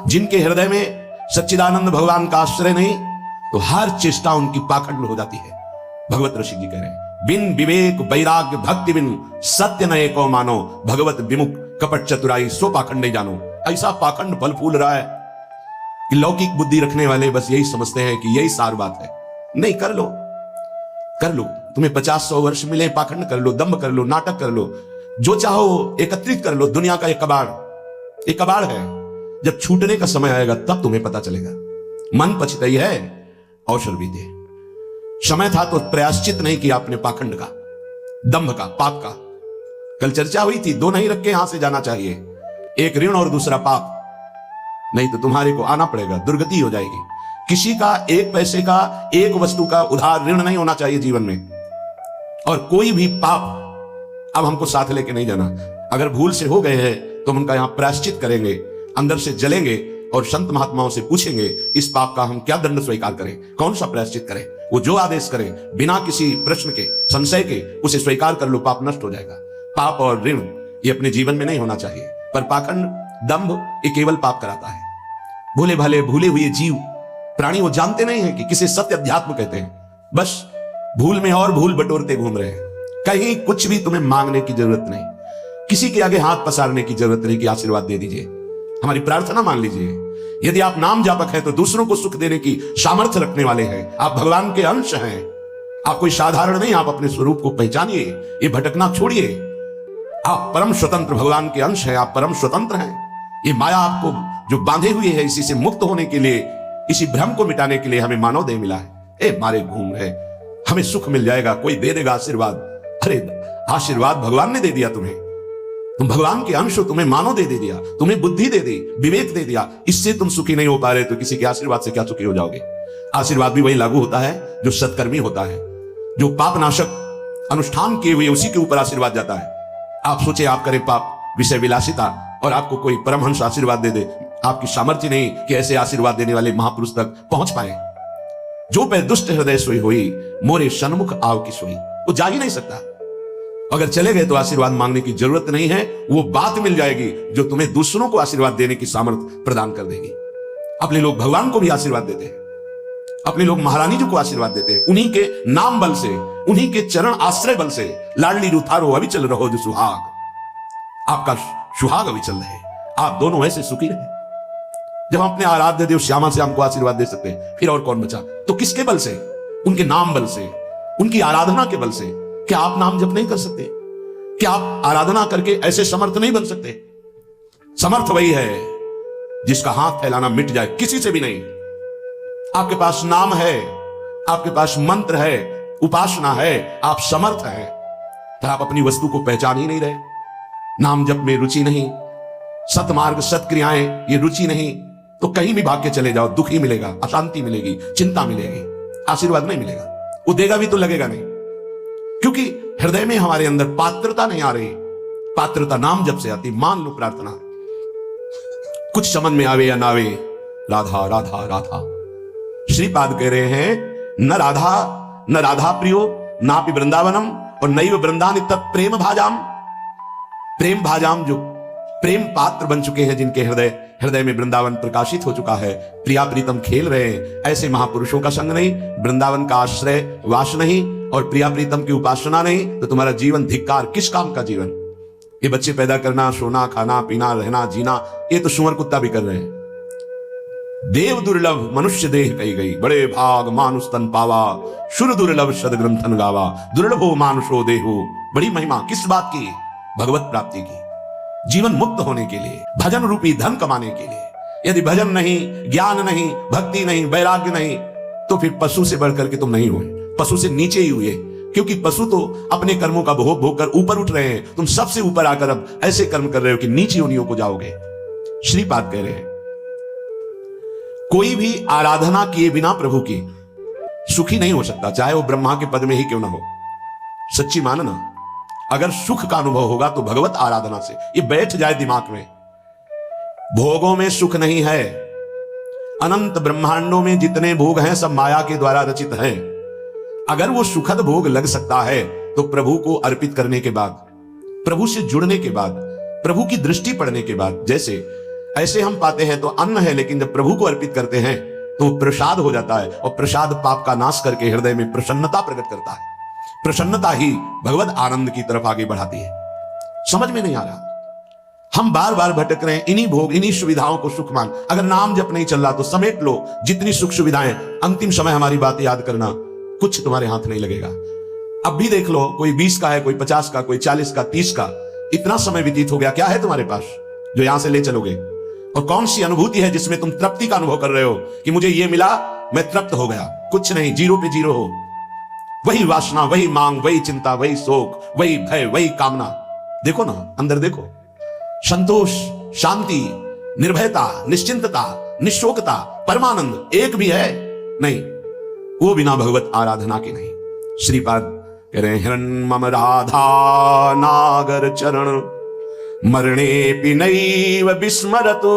जिनके हृदय में सच्चिदानंद भगवान का आश्रय नहीं, तो हर चेष्टा उनकी पाखंड हो जाती है। भगवत ऋषि जी कह रहे हैं, बिन विवेक वैराग्य भक्ति बिन सत्य नये को मानो, भगवत विमुख कपट चतुराई सो पाखंड जानो। ऐसा पाखंड फल फूल रहा है कि लौकिक बुद्धि रखने वाले बस यही समझते हैं कि यही सार बात है। नहीं, कर लो कर लो, तुम्हें 50-100 वर्ष मिले, पाखंड कर लो, दम्भ कर लो, नाटक कर लो, जो चाहो एकत्रित कर लो। दुनिया का एक कबाड़ है। जब छूटने का समय आएगा तब तुम्हें पता चलेगा। मन पछताई है, अवसर बीते। समय था तो प्रयाश्चित नहीं किया अपने पाखंड का, दंभ का, पाप का। कल चर्चा हुई थी, दो नहीं रख के यहां से जाना चाहिए, एक ऋण और दूसरा पाप, नहीं तो तुम्हारे को आना पड़ेगा, दुर्गति हो जाएगी। किसी का एक पैसे का, एक वस्तु का उधार ऋण नहीं होना चाहिए जीवन में। और कोई भी पाप अब हमको साथ लेके नहीं जाना। अगर भूल से हो गए हैं तो हम उनका यहां प्रायश्चित करेंगे, अंदर से जलेंगे और संत महात्माओं से पूछेंगे इस पाप का हम क्या दंड स्वीकार करें, कौन सा प्रायश्चित करें। वो जो आदेश करें बिना किसी प्रश्न के, संशय के, उसे स्वीकार कर लो, पाप नष्ट हो जाएगा। पाप और ऋण ये अपने जीवन में नहीं होना चाहिए, पर पाखंड, दंभ ये केवल पाप कराता है। भोले भाले भूले हुए जीव प्राणी वो जानते नहीं है कि किसे सत्य अध्यात्म कहते हैं। बस भूल में और भूल बटोरते घूम रहे हैं। कहीं कुछ भी तुम्हें मांगने की जरूरत नहीं, किसी के आगे हाथ पसारने की जरूरत नहीं कि आशीर्वाद दे दीजिए, हमारी प्रार्थना मान लीजिए। यदि आप नाम जापक हैं तो दूसरों को सुख देने की सामर्थ्य रखने वाले हैं। आप भगवान के अंश हैं, आप कोई साधारण नहीं। आप अपने स्वरूप को पहचानिए, ये भटकना छोड़िए। आप परम स्वतंत्र भगवान के अंश हैं, आप परम स्वतंत्र हैं। ये माया आपको जो बांधे हुए है, इसी से मुक्त होने के लिए, इसी भ्रम को मिटाने के लिए हमें मानव देह मिला है। मारे घूम रहे, हमें सुख मिल जाएगा, कोई दे देगा आशीर्वाद। अरे आशीर्वाद भगवान ने दे दिया तुम्हें, तुम भगवान के अंश हो, तुम्हें मानव दे दिया, तुम्हें बुद्धि दे दी, विवेक दे दिया। इससे तुम सुखी नहीं हो पा रहे तो किसी के आशीर्वाद से क्या सुखी हो जाओगे। आशीर्वाद भी वही लागू होता है जो सत्कर्मी होता है, जो पाप नाशक अनुष्ठान किए हुए उसी के ऊपर आशीर्वाद जाता है। आप सोचे आप करें पाप, विषय विलासिता, और आपको कोई परमहंस आशीर्वाद दे दे, आपकी सामर्थ्य नहीं कि ऐसे आशीर्वाद देने वाले महापुरुष तक पहुंच पाए। जो पे दुष्ट हृदय सोई हुई, मोरे सन्मुख आव की सोई, वो जा ही नहीं सकता। अगर चले गए तो आशीर्वाद मांगने की जरूरत नहीं है, वो बात मिल जाएगी जो तुम्हें दूसरों को आशीर्वाद देने की सामर्थ्य प्रदान कर देगी। अपने लोग भगवान को भी आशीर्वाद देते हैं, अपने लोग महारानी जी को आशीर्वाद देते हैं, उन्हीं के नाम बल से, उन्हीं के चरण आश्रय बल से। लाडली रुथारो अभी चल रहो जो सुहाग, आपका सुहाग अभी चल रहे, आप दोनों ऐसे सुखी रहे। जब हम अपने आराध्य देव श्यामा से हमको आशीर्वाद दे सकते हैं, फिर और कौन बचा। तो किसके बल से? उनके नाम बल से, उनकी आराधना के बल से। क्या आप नाम जप नहीं कर सकते? क्या आप आराधना करके ऐसे समर्थ नहीं बन सकते? समर्थ वही है जिसका हाथ फैलाना मिट जाए, किसी से भी नहीं। आपके पास नाम है, आपके पास मंत्र है, उपासना है, आप समर्थ हैं, पर आप अपनी वस्तु को पहचान ही नहीं रहे। नाम जप में रुचि नहीं, सतमार्ग सत्क्रियाएं ये रुचि नहीं, तो कहीं भी भाग के चले जाओ, दुख ही मिलेगा, अशांति मिलेगी, चिंता मिलेगी, आशीर्वाद नहीं मिलेगा। वो देगा भी तो लगेगा नहीं, क्योंकि हृदय में हमारे अंदर पात्रता नहीं आ रही। पात्रता नाम जब से आती। मान लो प्रार्थना कुछ समझ में आवे या ना आवे, राधा राधा राधा। श्रीपाद कह रहे हैं, न राधा प्रियो नापि वृंदावनम और नैव वृंदानि तत् प्रेम भाजाम। प्रेम भाजाम, जो प्रेम पात्र बन चुके हैं, जिनके हृदय में वृंदावन प्रकाशित हो चुका है, प्रिया प्रीतम खेल रहे हैं, ऐसे महापुरुषों का संग नहीं, वृंदावन का आश्रय वास नहीं, और प्रिया प्रीतम की उपासना नहीं, तो तुम्हारा जीवन धिक्कार। किस काम का जीवन? ये बच्चे पैदा करना, सोना, खाना, पीना, रहना, जीना, ये तो सुअर कुत्ता भी कर रहे हैं। देव दुर्लभ मनुष्य देह कही गई, बड़े भाग मानुष तन पावा, सुर दुर्लभ सदग्रंथन गावा, दुर्लभो मानुषो देहो। बड़ी महिमा किस बात की? भगवत प्राप्ति की, जीवन मुक्त होने के लिए, भजन रूपी धन कमाने के लिए। यदि भजन नहीं, ज्ञान नहीं, भक्ति नहीं, वैराग्य नहीं, तो फिर पशु से बढ़कर के तुम नहीं हुए, पशु से नीचे ही हुए। क्योंकि पशु तो अपने कर्मों का भोग भोग कर ऊपर उठ रहे हैं, तुम सबसे ऊपर आकर अब ऐसे कर्म कर रहे हो कि नीचे उन्हीं को जाओगे। श्रीपाद कह रहे हैं, कोई भी आराधना किए बिना प्रभु की सुखी नहीं हो सकता, चाहे वो ब्रह्मा के पद में ही क्यों ना हो। सच्ची मानना, अगर सुख का अनुभव होगा तो भगवत आराधना से। ये बैठ जाए दिमाग में, भोगों में सुख नहीं है। अनंत ब्रह्मांडों में जितने भोग हैं सब माया के द्वारा रचित हैं। अगर वो सुखद भोग लग सकता है तो प्रभु को अर्पित करने के बाद, प्रभु से जुड़ने के बाद, प्रभु की दृष्टि पड़ने के बाद। जैसे ऐसे हम पाते हैं तो अन्न है, लेकिन जब प्रभु को अर्पित करते हैं तो प्रसाद हो जाता है, और प्रसाद पाप का नाश करके हृदय में प्रसन्नता प्रकट करता है। प्रसन्नता ही भगवत आनंद की तरफ आगे बढ़ाती है। समझ में नहीं आ रहा, हम बार बार भटक रहे हैं इन्हीं भोग, इन्हीं सुविधाओं को सुख मान। अगर नाम जप नहीं चल रहा तो समेट लो जितनी सुख सुविधाएं, अंतिम समय हमारी बात याद करना, कुछ तुम्हारे हाथ नहीं लगेगा। अब भी देख लो, कोई 20 का है, कोई 50 का, कोई 40 का, 30 का, इतना समय व्यतीत हो गया, क्या है तुम्हारे पास जो यहां से ले चलोगे? और कौन सी अनुभूति है जिसमें तुम तृप्ति का अनुभव कर रहे हो कि मुझे ये मिला, मैं तृप्त हो गया? कुछ नहीं, जीरो पे जीरो हो। वही वासना, वही मांग, वही चिंता, वही शोक, वही भय, वही कामना। देखो ना, अंदर देखो, संतोष, शांति, निर्भयता, निश्चिंतता, निशोकता, परमानंद एक भी है नहीं, वो बिना भगवत आराधना के नहीं। श्रीपाद कह रहे हैं, हिरण्मम राधा नागर चरण मरणे नैव विस्मरतु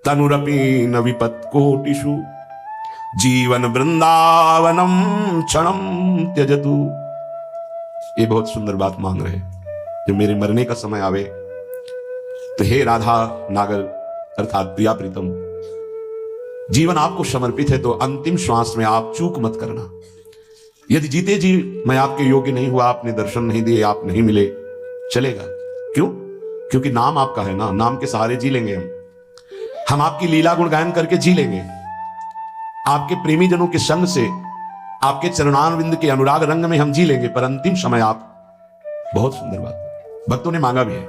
तनुरपि न विपत् कोटिषु जीवन वृंदावनम क्षणम त्यजतु। ये बहुत सुंदर बात मांग रहे हैं, जब मेरे मरने का समय आवे तो हे राधा नागर अर्थात प्रिया प्रीतम, जीवन आपको समर्पित है, तो अंतिम श्वास में आप चूक मत करना। यदि जीते जी मैं आपके योग्य नहीं हुआ, आपने दर्शन नहीं दिए, आप नहीं मिले, चलेगा। क्यों? क्योंकि नाम आपका है ना, नाम के सहारे जी लेंगे हम आपकी लीला गुण गायन करके जी लेंगे, आपके प्रेमी जनों के संग से, आपके चरणारविंद के अनुराग रंग में हम जी लेंगे। पर अंतिम समय आप, बहुत सुंदर बात भक्तों ने मांगा भी है,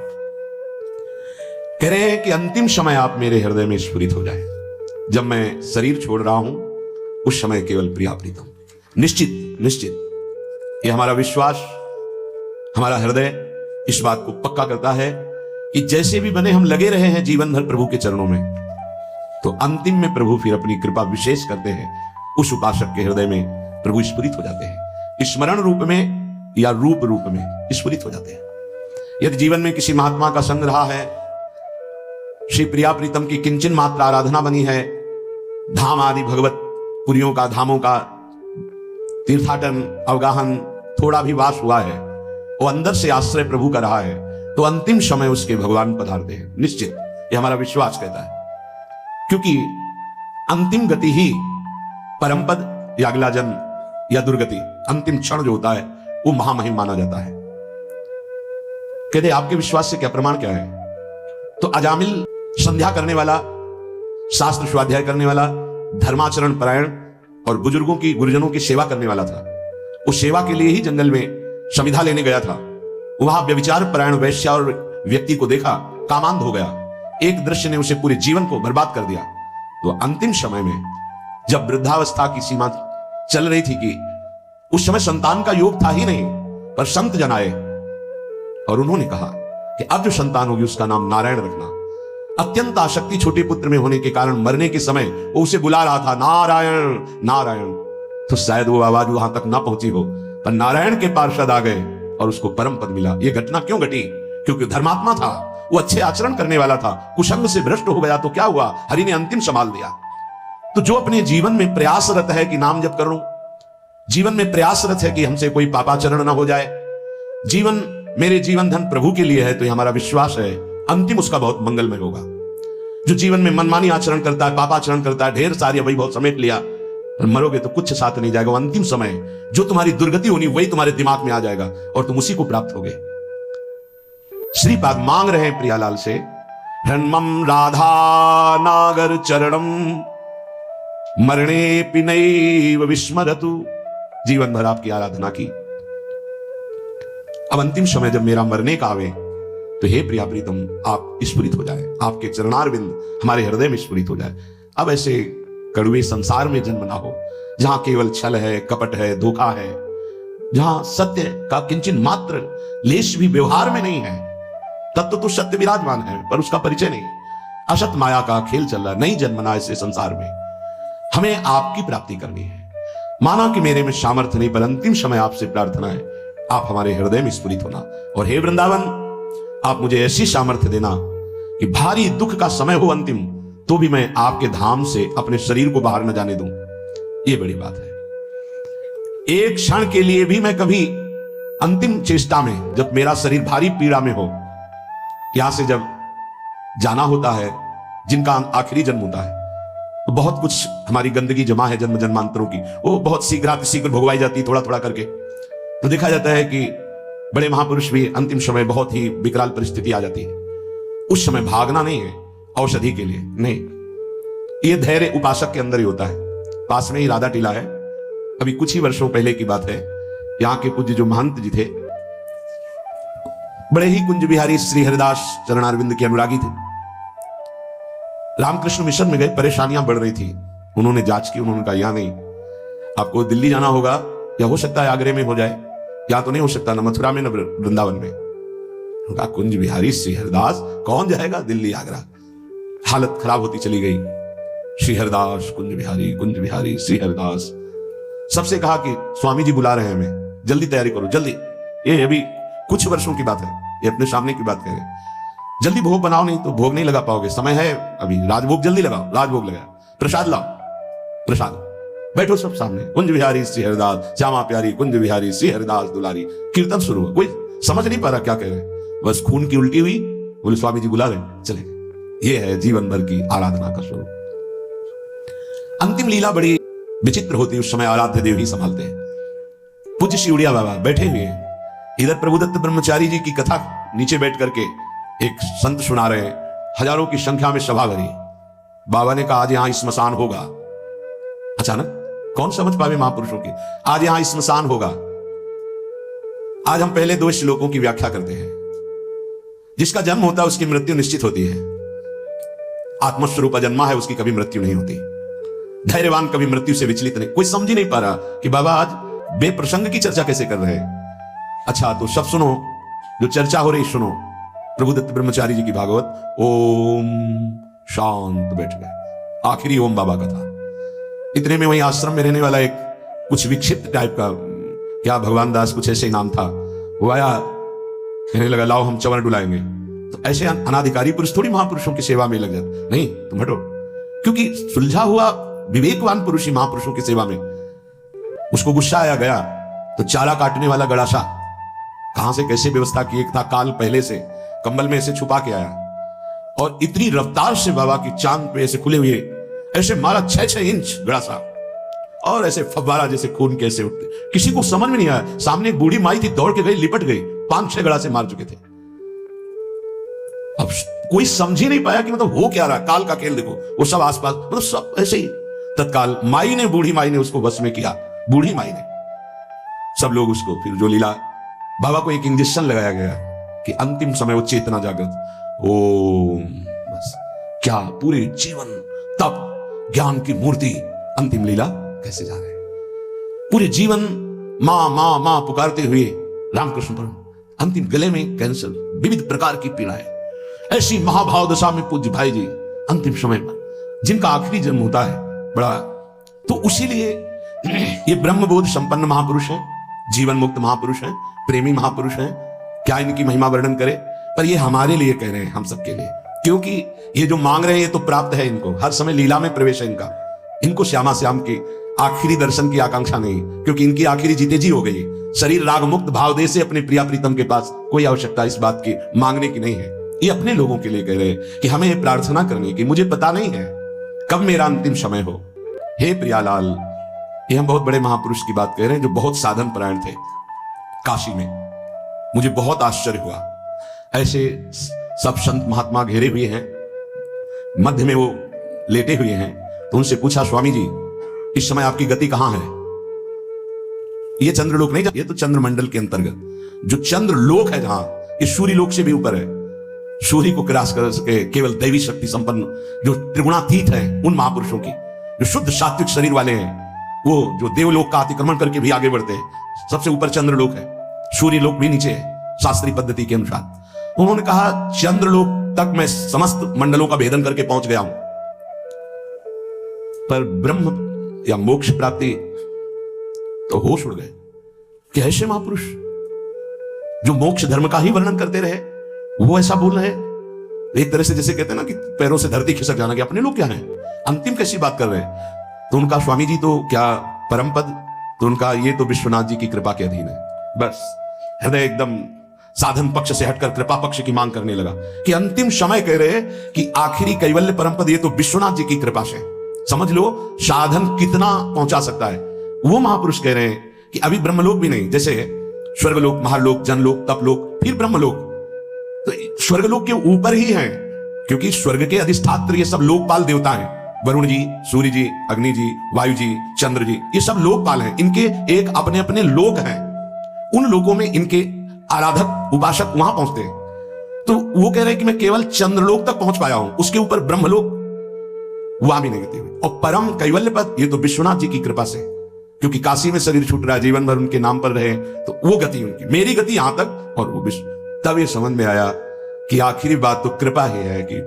कह रहे हैं कि अंतिम समय आप मेरे हृदय में स्फुरित हो जाए। जब मैं शरीर छोड़ रहा हूं उस समय केवल प्रिया प्रीतम। निश्चित निश्चित ये हमारा विश्वास, हमारा हृदय इस बात को पक्का करता है कि जैसे भी बने हम लगे रहे हैं जीवन भर प्रभु के चरणों में, तो अंतिम में प्रभु फिर अपनी कृपा विशेष करते हैं। उस उपासक के हृदय में प्रभु स्फुरित हो जाते हैं, स्मरण रूप में या रूप रूप में स्फुरित हो जाते हैं। यदि जीवन में किसी महात्मा का संग रहा है, श्री प्रिया प्रीतम की किंचन मात्र आराधना बनी है, धाम आदि भगवत पुरियों का, धामों का तीर्थाटन अवगाहन थोड़ा भी वास हुआ है, वो अंदर से आश्रय प्रभु का रहा है, तो अंतिम समय उसके भगवान पधारते हैं। निश्चित ये हमारा विश्वास कहता है, क्योंकि अंतिम गति ही परमपद या अगला जन्म या दुर्गति, अंतिम क्षण जो होता है वो महामहिम माना जाता है। कहते आपके विश्वास से क्या प्रमाण क्या है? तो अजामिल संध्या करने वाला, शास्त्र स्वाध्याय करने वाला, धर्माचरण परायण और बुजुर्गों की, गुरुजनों की सेवा करने वाला था। उस सेवा के लिए ही जंगल में समिधा लेने गया था। वहां व्यभिचार परायण वैश्या और व्यक्ति को देखा, कामांध हो गया। एक दृश्य ने उसे पूरे जीवन को बर्बाद कर दिया। तो अंतिम समय में जब वृद्धावस्था की सीमा चल रही थी कि उस समय संतान का योग था ही नहीं, पर संत जन आए और उन्होंने कहा कि अब जो संतान होगी उसका नाम नारायण रखना। अत्यंत आसक्ति छोटे पुत्र में होने के कारण मरने के समय वो उसे बुला रहा था, नारायण नारायण। तो शायद वो आवाज वहां तक ना पहुंची हो, पर नारायण के पार्षद आ गए और उसको परम पद मिला। ये घटना क्यों घटी? क्योंकि धर्मात्मा था, वो अच्छे आचरण करने वाला था। कुसंग से भ्रष्ट हो गया तो क्या हुआ? हरि ने अंतिम संभाल दिया। तो जो अपने जीवन में प्रयासरत है कि नाम जप करूं, जीवन में प्रयासरत है कि हमसे कोई पापाचरण ना हो जाए, जीवन मेरे जीवन धन प्रभु के लिए है, तो ये हमारा विश्वास है अंतिम उसका बहुत मंगलमय होगा। जो जीवन में मनमानी आचरण करता है, पापाचरण करता है, ढेर सारी वही बहुत समेट लिया, और मरोगे तो कुछ साथ नहीं जाएगा। अंतिम समय जो तुम्हारी दुर्गति होनी वही तुम्हारे दिमाग में आ जाएगा और तुम उसी को प्राप्त होगे। श्रीपाद मांग रहे हैं प्रियालाल से, हृन्मम राधा नागर चरणम मरणे पिनैव विस्मरतु। जीवन भर आपकी आराधना की, अब अंतिम समय जब मेरा मरने का आवे तो हे प्रिया प्रीतम आप स्फुरित हो जाए, आपके चरणारविंद हमारे हृदय में स्फुरित हो जाए। अब ऐसे कड़वे संसार में जन्म ना हो, जहां केवल छल है, कपट है, धोखा है, जहां सत्य का किंचन मात्र लेश भी व्यवहार में नहीं है। तत्व तो सत्य विराजमान है पर उसका परिचय नहीं, असत माया का खेल चल रहा। नहीं जन्मना ऐसे संसार में, हमें आपकी प्राप्ति करनी है। माना कि मेरे में सामर्थ्य नहीं, पर अंतिम समय आपसे प्रार्थना है आप हमारे हृदय में स्फुरित होना। और हे वृंदावन, आप मुझे ऐसी सामर्थ्य देना कि भारी दुख का समय हो अंतिम, तो भी मैं आपके धाम से अपने शरीर को बाहर न जाने दूं। यह बड़ी बात है। एक क्षण के लिए भी मैं कभी अंतिम चेष्टा में, जब मेरा शरीर भारी पीड़ा में हो, यहां से जब जाना होता है, जिनका आखिरी जन्म होता है, तो बहुत कुछ हमारी गंदगी जमा है जन्म जन्मांतरों की, वो बहुत शीघ्र भुगवाई जाती है थोड़ा थोड़ा करके। तो देखा जाता है कि बड़े महापुरुष भी अंतिम समय बहुत ही विकराल परिस्थिति आ जाती है, उस समय भागना नहीं है औषधि के लिए, नहीं, ये धैर्य उपासक के अंदर ही होता है। पास में ही राधा टीला है, अभी कुछ ही वर्षों पहले की बात है, यहां के पूज्य जो महंत जी थे, बड़े ही कुंज बिहारी श्री हरिदास चरणारविंद के अनुरागी थे। रामकृष्ण मिशन में गए, परेशानियां बढ़ रही थी, उन्होंने जांच की, उन्होंने कहा यहां नहीं, आपको दिल्ली जाना होगा, या हो सकता है आगरे में हो जाए, या तो नहीं हो सकता, न मथुरा में न वृंदावन में। उनका कुंज बिहारी श्री हरिदास, कौन जाएगा दिल्ली आगरा। हालत खराब होती चली गई, श्री हरिदास कुंज बिहारी श्री हरिदास। सबसे कहा कि स्वामी जी बुला रहे हैं हमें, जल्दी तैयारी करो जल्दी, ये अभी कुछ वर्षों की बात है, ये अपने सामने की बात कह रहे हैं, जल्दी भोग बनाओ, नहीं तो भोग नहीं लगा पाओगे, समय है अभी, राजभोग जल्दी लगाओ, राजभोग लगाओ, प्रसाद लाओ, प्रसाद, बैठो सब सामने, कुंज बिहारी श्री हरिदास, श्यामा प्यारी कुंज बिहारी श्री हरिदास दुलारी। कीर्तन शुरू हुआ, कोई समझ नहीं पा रहा क्या कह रहे हैं, बस खून की उल्टी हुई, बोले स्वामी जी बुला रहे, चले गए। ये है जीवन भर की आराधना का स्वरूप। अंतिम लीला बड़ी विचित्र होती है, उस समय आराध्य देव ही संभालते हैं। पूज्य श्री उड़िया बाबा बैठे हुए हैं, इधर प्रभुदत्त ब्रह्मचारी जी की कथा नीचे बैठ करके एक संत सुना रहे हैं, हजारों की संख्या में सभा भरी। बाबा ने कहा आज यहां स्मशान होगा। अचानक कौन समझ पावे महापुरुषों की, आज यहां स्मशान होगा। आज हम पहले 2 श्लोकों की व्याख्या करते हैं। जिसका जन्म होता है उसकी मृत्यु निश्चित होती है, आत्मस्वरूप जन्मा है, उसकी कभी मृत्यु नहीं होती। धैर्यवान कभी मृत्यु से विचलित नहीं। कोई समझ ही नहीं पा रहा कि बाबा आज बेप्रसंग की चर्चा कैसे कर रहे हैं। अच्छा तो सब सुनो, जो चर्चा हो रही सुनो, प्रभुदत्त ब्रह्मचारी जी की भागवत। ओम शांत, बैठ गए, आखिरी ओम बाबा का था। इतने में वहीं आश्रम में रहने वाला एक कुछ विक्षिप्त टाइप का, क्या भगवान दास कुछ ऐसे ही नाम था, वो आया, कहने लगा लाओ हम चवर डुलाएंगे। तो ऐसे अनाधिकारी पुरुष थोड़ी महापुरुषों की सेवा में लग जाते, नहीं तुम हटो, क्योंकि सुलझा हुआ विवेकवान पुरुष ही महापुरुषों की सेवा में। उसको गुस्सा आया, गया तो चारा काटने वाला गड़ासा कहां से कैसे व्यवस्था की, एक था काल पहले से कंबल में ऐसे छुपा के आया, और इतनी रफ्तार से बाबा की चांद पे ऐसे खुले हुए ऐसे मारा 6-6 इंच गड़ासा, और ऐसे फव्वारा जैसे खून कैसे उठते, किसी को समझ में नहीं आया। सामने एक बूढ़ी माई थी, दौड़ के गई, लिपट गई, 5-6 गड़ासे मार चुके थे। अब कोई समझ ही नहीं पाया कि मतलब हो क्या रहा, काल का खेल देखो, वो सब आसपास, मतलब सब ऐसे ही। तत्काल माई ने, बूढ़ी माई ने उसको बस में किया, बूढ़ी माई ने, सब लोग उसको, फिर जो लीला, बाबा को एक इंजेक्शन लगाया गया कि अंतिम समय वो चेतना जागृत। ओम, बस क्या पूरे जीवन तप ज्ञान की मूर्ति, अंतिम लीला कैसे जा रहे हैं, पूरे जीवन मां मां मां पुकारते हुए रामकृष्ण परम, अंतिम गले में कैंसर, विविध प्रकार की पीड़ाएं, ऐसी महाभाव दशा में पूज्य भाई जी अंतिम समय में, जिनका आखिरी जन्म होता है बड़ा। तो उसीलिए ये ब्रह्मबोध संपन्न महापुरुष हैं, जीवन मुक्त महापुरुष हैं, प्रेमी महापुरुष हैं, क्या इनकी महिमा वर्णन करे। पर ये हमारे लिए कह रहे हैं, हम सबके लिए, क्योंकि ये जो मांग रहे हैं ये तो प्राप्त है इनको, हर समय लीला में प्रवेश है इनका। इनको श्यामा श्याम की आखिरी दर्शन की आकांक्षा नहीं, क्योंकि इनकी आखिरी जीते जी हो गई। शरीर राग मुक्त भाव दे से अपने प्रिया प्रीतम के पास कोई आवश्यकता इस बात की मांगने की नहीं है। ये अपने लोगों के लिए कह रहे हैं कि हमें ये प्रार्थना करनी कि मुझे पता नहीं है कब मेरा अंतिम समय हो, हे प्रियालाल। ये हम बहुत बड़े महापुरुष की बात कह रहे हैं जो बहुत साधन परायण थे काशी में। मुझे बहुत आश्चर्य हुआ, ऐसे सब संत महात्मा घेरे हुए हैं, मध्य में वो लेटे हुए हैं। तो उनसे पूछा, स्वामी जी इस समय आपकी गति कहां है? ये चंद्रलोक नहीं, ये तो चंद्रमंडल के अंतर्गत जो चंद्रलोक है, जहां इस सूर्य लोक से भी ऊपर है, सूर्य को क्रॉस कर सके केवल दैवी शक्ति संपन्न जो त्रिगुणातीत है, उन महापुरुषों की, जो शुद्ध सात्विक शरीर वाले हैं, वो जो देवलोक का अतिक्रमण करके भी आगे बढ़ते हैं। सबसे ऊपर चंद्रलोक है, सूर्य लोक भी नीचे है शास्त्रीय पद्धति के अनुसार। उन्होंने कहा चंद्रलोक तक मैं समस्त मंडलों का भेदन करके पहुंच गया हूं, पर ब्रह्म या मोक्ष प्राप्ति तो होश उड़ गए कि ऐसे महापुरुष जो मोक्ष धर्म का ही वर्णन करते रहे, वो ऐसा बोल रहे हैं। एक तरह से जैसे कहते हैं ना कि पैरों से धरती खिसक जाना, कि अपने लोग क्या हैं, अंतिम कैसी बात कर रहे हैं। तो उनका स्वामी जी तो क्या परम पद, तो उनका ये तो विश्वनाथ जी की कृपा के अधीन है। बस हृदय एकदम साधन पक्ष से हटकर कृपा पक्ष की मांग करने लगा कि अंतिम समय कह रहे कि आखिरी कैवल्य परम पद ये तो विश्वनाथ जी की कृपा से। समझ लो साधन कितना पहुंचा सकता है। वो महापुरुष कह रहे हैं कि अभी ब्रह्मलोक भी नहीं, जैसे स्वर्गलोक, महालोक, जनलोक, तपलोक, फिर ब्रह्मलोक, तो स्वर्गलोक के ऊपर ही है, क्योंकि स्वर्ग के अधिष्ठात्र ये सब लोकपाल देवता हैं। वरुण जी, सूर्य जी, अग्नि जी, वायु जी, चंद्र जी, ये सब लोकपाल हैं। इनके एक अपने अपने लोक हैं। उन लोकों में इनके आराधक उपासक वहां पहुंचते हैं। तो वो कह रहे हैं कि मैं केवल चंद्रलोक तक पहुंच पाया हूं, उसके ऊपर ब्रह्मलोक वहां भी नहीं गति हुई। और परम कैवल्य पद ये तो विश्वनाथ जी की कृपा से, क्योंकि काशी में शरीर छूट रहा है, जीवन भर उनके नाम पर रहे, तो वो गति उनकी, मेरी गति यहां तक और वो विश्व। तब ये समझ में आया कि आखिरी बात तो कृपा ही है। कि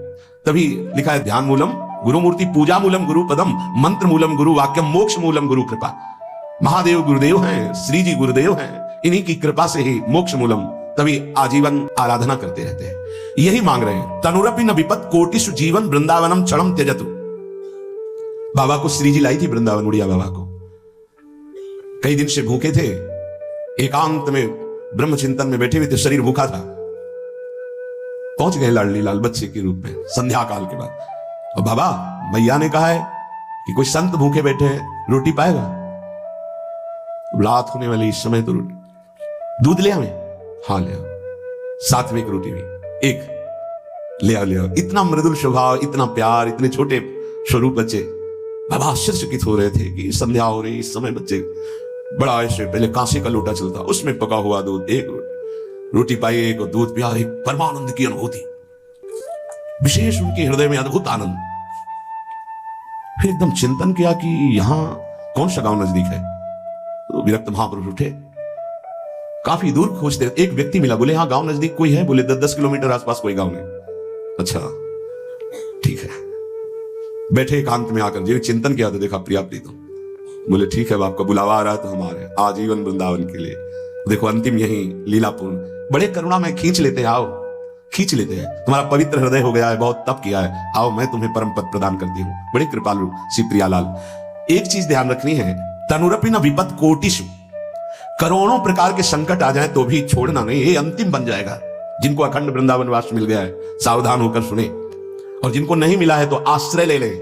तभी लिखा है ध्यान मूलम गुरु मूर्ति, पूजा मूलम गुरु पदम, मंत्र मूलम गुरु वाक्यम, मोक्ष मूलम गुरु कृपा। महादेव गुरुदेव हैं, श्री जी गुरुदेव हैं, इन्हीं की कृपा से ही मोक्ष मूलम। तभी आजीवन आराधना करते रहते हैं, यही मांग रहे हैं। तनुरपि न विपत कोटिषु जीवन वृंदावनम क्षणम त्यजतु। बाबा को श्री जी लाई थी वृंदावन, उड़िया बाबा को। कई दिन से भूखे थे, एकांत में ब्रह्म चिंतन में बैठे हुए थे, शरीर भूखा था। पहुंच गए लाडली लाल बच्चे के रूप में संध्या काल के बाद। और बाबा, मैया ने कहा है कि कोई संत भूखे बैठे हैं, रोटी पाएगा? रात होने वाली इस समय तो दूध ले आवे? हाँ ले आओ, साथ में एक रोटी भी, एक ले आओ, ले आओ। इतना मृदुल स्वभाव, इतना प्यार, इतने छोटे स्वरूप बच्चे। बाबा आश्चर्यचकित हो रहे थे कि संध्या हो रही, इस समय बच्चे बड़ा ऐसे, पहले कांसे का लोटा चलता, उसमें पका हुआ दूध, एक रोटी पाई, एक दूध पिया, एक परमानंद की अनुभूति, विशेष उनके हृदय में अद्भुत आनंद। फिर एकदम चिंतन किया कि यहां कौन सा गांव नजदीक है। तो विरक्त महापुरुष उठे, काफी दूर खोजते, एक व्यक्ति मिला, बोले हाँ गांव नजदीक कोई है? बोले 10-10 किलोमीटर आसपास कोई गांव नहीं। अच्छा ठीक है। बैठे एकांत में आकर जो चिंतन किया तो देखा प्रिया प्रीतम। बोले ठीक है, आपका बुलावा आ रहा है तो हम आ रहे हैं आजीवन वृंदावन के लिए। देखो अंतिम यही लीलापूर्ण, बड़े करुणा में खींच लेते हैं, आओ खींच लेते हैं, तुम्हारा पवित्र हृदय हो गया है, बहुत तप किया है, आओ मैं तुम्हें परम पद प्रदान करती हूँ। बड़े कृपालु श्री प्रियालाल। एक चीज ध्यान रखनी है, तनुरपि न विपत कोटिषु, करोड़ों प्रकार के संकट आ जाए तो भी छोड़ना नहीं, ये अंतिम बन जाएगा। जिनको अखंड वृंदावन वास मिल गया है सावधान होकर सुने, और जिनको नहीं मिला है तो आश्रय ले लें।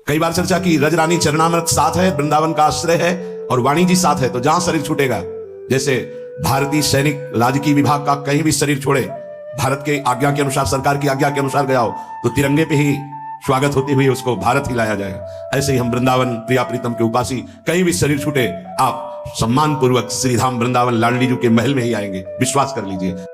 कई बार चर्चा की, रजरानी चरणामृत साथ है, वृंदावन का आश्रय है, और वाणी जी साथ है, तो जहां शरीर छूटेगा, जैसे भारतीय सैनिक राजकीय विभाग का कहीं भी शरीर छोड़े, भारत के आज्ञा के अनुसार, सरकार की आज्ञा के अनुसार गया हो, तो तिरंगे पे ही स्वागत होते हुए उसको भारत ही लाया जाएगा। ऐसे ही हम वृंदावन प्रिया प्रीतम के उपासी, कहीं भी शरीर छूटे, आप सम्मान पूर्वक श्रीधाम वृंदावन लाडली जी के महल में ही आएंगे, विश्वास कर लीजिए।